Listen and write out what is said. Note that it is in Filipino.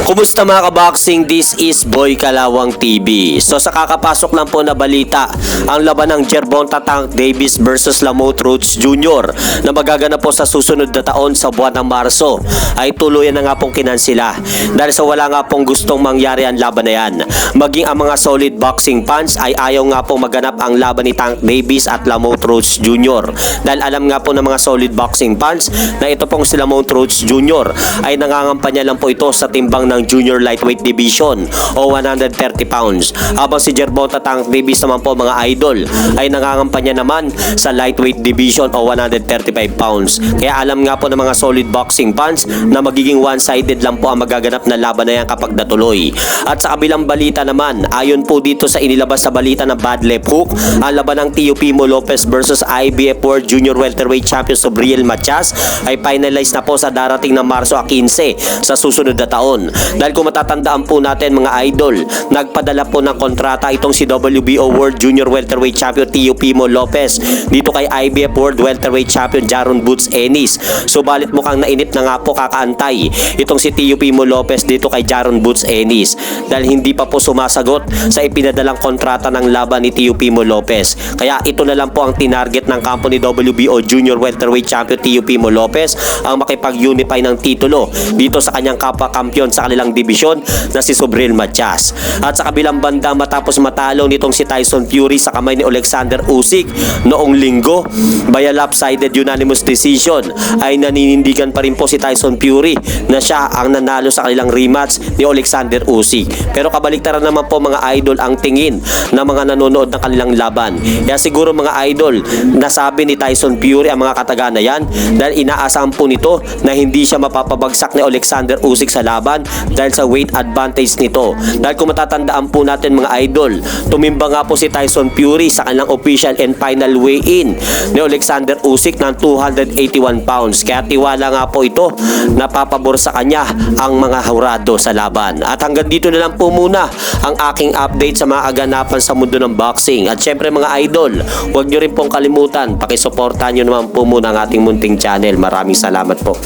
Kumusta mga kaboxing? This is Boy Kalawang TV. So sa kakapasok lang po na balita, ang laban ng Gervonta Tank Davis versus Lamont Rhodes Jr. na magaganap po sa susunod na taon sa buwan ng Marso ay tuluyan na nga pong kinansila dahil sa wala nga pong gustong mangyari ang laban na yan. Maging ang mga solid boxing fans ay ayaw nga pong maganap ang laban ni Tank Davis at Lamont Rhodes Jr. dahil alam nga po ng mga solid boxing fans na ito pong si Lamont Rhodes Jr. ay nangangampanya lang po ito sa timbang ng Junior Lightweight Division o 130 pounds. Habang si Gervonta Tank Davis naman po mga idol ay nangangampanya naman sa Lightweight Division o 135 pounds. Kaya alam nga po ng mga solid boxing fans na magiging one-sided lang po ang magaganap na laban na yan kapag natuloy. At sa kabilang balita naman, ayon po dito sa inilabas sa balita ng Bad Left Hook, ang laban ng Teofimo Lopez versus IBF World Junior Welterweight Champion Subriel Matias ay finalized na po sa darating na Marso 15 sa susunod na taon. Dahil kung matatandaan po natin mga idol, nagpadala po ng kontrata itong si WBO World Junior Welterweight Champion Teofimo Lopez dito kay IBF World Welterweight Champion Jaron Boots Ennis. Subalit mukhang nainip na nga po kakaantay itong si Teofimo Lopez dito kay Jaron Boots Ennis dahil hindi pa po sumasagot sa ipinadalang kontrata ng laban ni Teofimo Lopez. Kaya ito na lang po ang tinarget ng kampo ni WBO Junior Welterweight Champion Teofimo Lopez ang makipag-unify ng titulo dito sa kanyang kapwa-kampiyon sa kanilang dibisyon na si Subriel Matias. At sa kabilang banda, matapos matalo nitong si Tyson Fury sa kamay ni Alexander Usyk noong linggo via lopsided unanimous decision, ay naninindigan pa rin po si Tyson Fury na siya ang nanalo sa kanilang rematch ni Alexander Usyk. Pero kabaliktaran naman po mga idol ang tingin ng mga nanonood ng kanilang laban. Kaya siguro mga idol, nasabi ni Tyson Fury ang mga kataga na yan dahil inaasahan po nito na hindi siya mapapabagsak ni Alexander Usyk sa laban dahil sa weight advantage nito. Dahil kung matatandaan po natin mga idol, tumimba nga po si Tyson Fury sa kanilang official and final weigh-in ni Alexander Usyk ng 281 pounds. Kaya tiwala nga po ito na papabor sa kanya ang mga hurado sa laban. At hanggang dito na lang po muna ang aking update sa mga aganapan sa mundo ng boxing. At syempre mga idol, huwag nyo rin pong kalimutan, pakisuportahan nyo naman po muna ang ating munting channel. Maraming salamat po.